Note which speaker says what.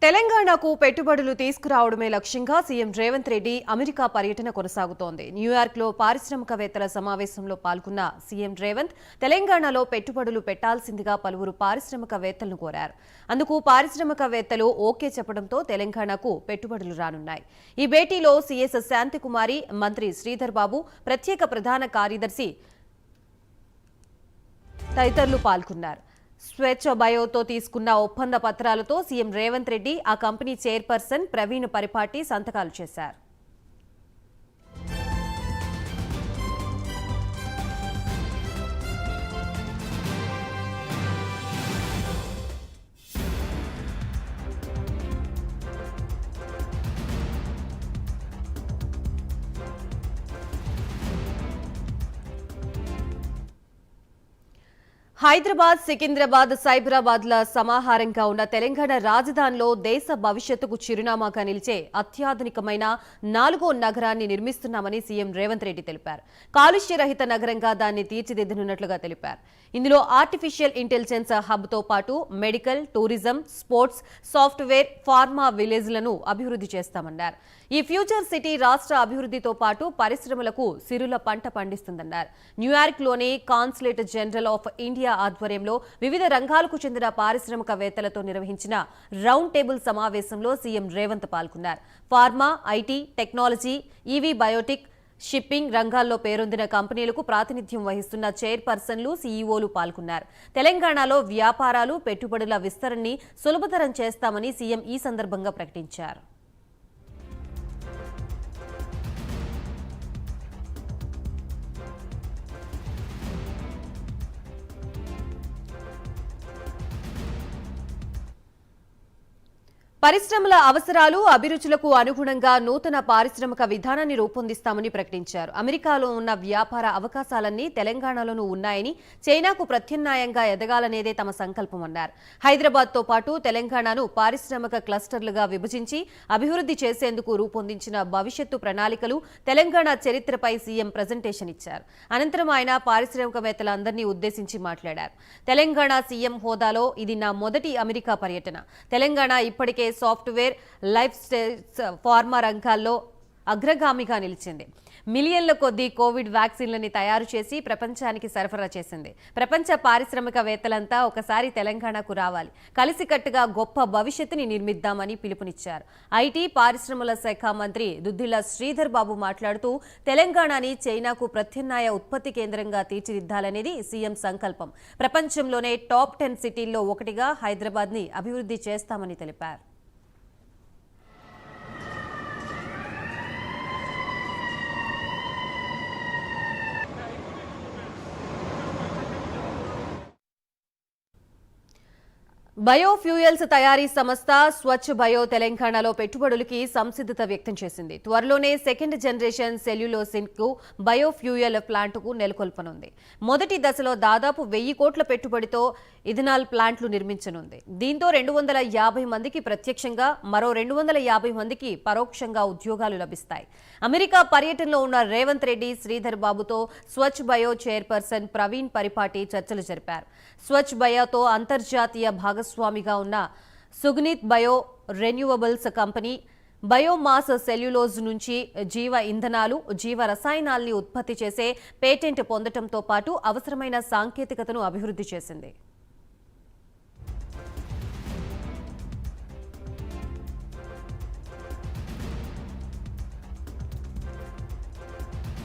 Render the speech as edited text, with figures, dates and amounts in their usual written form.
Speaker 1: తెలంగాణకు పెట్టుబడులు తీసుకురావడమే లక్ష్యంగా సీఎం రేవంత్ రెడ్డి అమెరికా పర్యటన కొనసాగుతోంది. న్యూయార్క్లో పారిశ్రామికవేత్తల సమావేశంలో పాల్గొన్న సీఎం రేవంత్ తెలంగాణలో పెట్టుబడులు పెట్టాల్సిందిగా పలువురు పారిశ్రామికవేత్తలను కోరారు. అందుకు పారిశ్రామికవేత్తలు ఓకే చెప్పడంతో తెలంగాణకు పెట్టుబడులు రానున్నాయి. ఈ భేటీలో సీఎస్ శాంతికుమారి, మంత్రి శ్రీధర్ బాబు, ప్రత్యేక ప్రధాన కార్యదర్శి తదితరులు పాల్గొన్నారు. స్వచ్ఛ బయోతో తీసుకున్న ఒప్పంద పత్రాలతో సీఎం రేవంత్ రెడ్డి, ఆ కంపెనీ చైర్పర్సన్ ప్రవీణ్ పరిపాటి సంతకాలు చేశారు. హైదరాబాద్, సికింద్రాబాద్, సైబరాబాద్ల సమాహారంగా ఉన్న తెలంగాణ రాజధానిలో దేశ భవిష్యత్తుకు చిరునామాగా నిలిచే అత్యాధునికమైన 4వ నగరాన్ని నిర్మిస్తున్నామని సీఎం రేవంత్ రెడ్డి తెలిపారు. కాలుష్యరహిత నగరంగా దాన్ని తీర్చిదిద్దనున్నట్లుగా తెలిపారు. ఇందులో ఆర్టిఫిషియల్ ఇంటెలిజెన్స్ హబ్తో పాటు medical, tourism, sports, software, pharma విలేజ్లను అభివృద్ధి చేస్తామన్నారు. ఈ ఫ్యూచర్ సిటీ రాష్ట్ర అభివృద్ధితో పాటు పరిశ్రమలకు సిరుల పంట పండిస్తుందన్నారు. న్యూయార్క్లోని కాన్సులేట్ జనరల్ ఆఫ్ ఇండియా ఆధ్వర్యంలో వివిధ రంగాలకు చెందిన పారిశ్రామికవేత్తలతో నిర్వహించిన రౌండ్ టేబుల్ సమావేశంలో సీఎం రేవంత్ పాల్గొన్నారు. Pharma, IT, technology, EV, biotic, shipping రంగాల్లో పేరొందిన కంపెనీలకు ప్రాతినిధ్యం వహిస్తున్న చైర్పర్సన్లు, సీఈఓలు పాల్గొన్నారు. తెలంగాణలో వ్యాపారాలు, పెట్టుబడుల విస్తరణని సులభతరం చేస్తామని సీఎం ఈ సందర్భంగా ప్రకటించారు. పరిశ్రమల అవసరాలు, అభిరుచులకు అనుగుణంగా నూతన పారిశ్రామిక విధానాన్ని రూపొందిస్తామని ప్రకటించారు. అమెరికాలో ఉన్న వ్యాపార అవకాశాలన్నీ తెలంగాణలోనూ ఉన్నాయని, చైనాకు ప్రత్యామ్నాయంగా ఎదగాలనేదే తమ సంకల్పమన్నారు. హైదరాబాద్తో పాటు తెలంగాణను పారిశ్రామిక క్లస్టర్లుగా విభజించి అభివృద్ధి చేసేందుకు రూపొందించిన భవిష్యత్తు ప్రణాళికలు, తెలంగాణ చరిత్రపై సీఎం ప్రజెంటేషన్ ఇచ్చారు. అనంతరం ఆయన పారిశ్రామికవేత్తలందరినీ ఉద్దేశించి మాట్లాడారు. తెలంగాణ సీఎం హోదాలో ఇది నా మొదటి అమెరికా పర్యటన. తెలంగాణ ఇప్పటికే సాఫ్ట్వేర్, లైఫ్ స్టైల్స్, ఫార్మా రంగాల్లో అగ్రగామిగా నిలిచింది. మిలియన్ల కొద్దీ కోవిడ్ వ్యాక్సిన్లని తయారు చేసి ప్రపంచానికి సరఫరా చేసింది. ప్రపంచ పారిశ్రామికవేత్తలంతా ఒకసారి తెలంగాణకు రావాలి, కలిసికట్టుగా గొప్ప భవిష్యత్తుని నిర్మిద్దామని పిలుపునిచ్చారు. ఐటీ, పారిశ్రమల శాఖ మంత్రి దుద్దిళ్ల శ్రీధర్ బాబు మాట్లాడుతూ తెలంగాణని చైనాకు ప్రత్యామ్నాయ ఉత్పత్తి కేంద్రంగా తీర్చిదిద్దాలనేది సీఎం సంకల్పం. ప్రపంచంలోనే టాప్ 10 సిటీల్లో ఒకటిగా హైదరాబాద్ని అభివృద్ధి చేస్తామని తెలిపారు. బయోఫ్యూయల్స్ తయారీ సంస్థ స్వచ్ఛ బయో తెలంగాణలో పెట్టుబడులకి సంసిద్ధత వ్యక్తం చేసింది. త్వరలోనే సెకండ్ జనరేషన్ సెల్యులోసిన్ కు బయోఫ్యూయల్ ప్లాంట్కు నెలకొల్పనుంది. మొదటి దశలో దాదాపు 1000 కోట్ల పెట్టుబడితో ఇథనాల్ ప్లాంట్లు నిర్మించనుంది. దీంతో 250 మందికి ప్రత్యక్షంగా, మరో 250 మందికి పరోక్షంగా ఉద్యోగాలు లభిస్తాయి. అమెరికా పర్యటనలో ఉన్న రేవంత్ రెడ్డి, శ్రీధర్ బాబుతో స్వచ్ఛ బయో చైర్పర్సన్ ప్రవీణ్ పరిపాటి చర్చలు జరిపారు. స్వచ్ఛ బయోతో అంతర్జాతీయ భాగస్వామిగా ఉన్న సుగ్నీత్ bio renewables company biomass cellulose నుంచి జీవ ఇంధనాలు, జీవ రసాయనాల్ని ఉత్పత్తి చేసే పేటెంట్ పొందడంతో పాటు అవసరమైన సాంకేతికతను అభివృద్ధి చేసింది.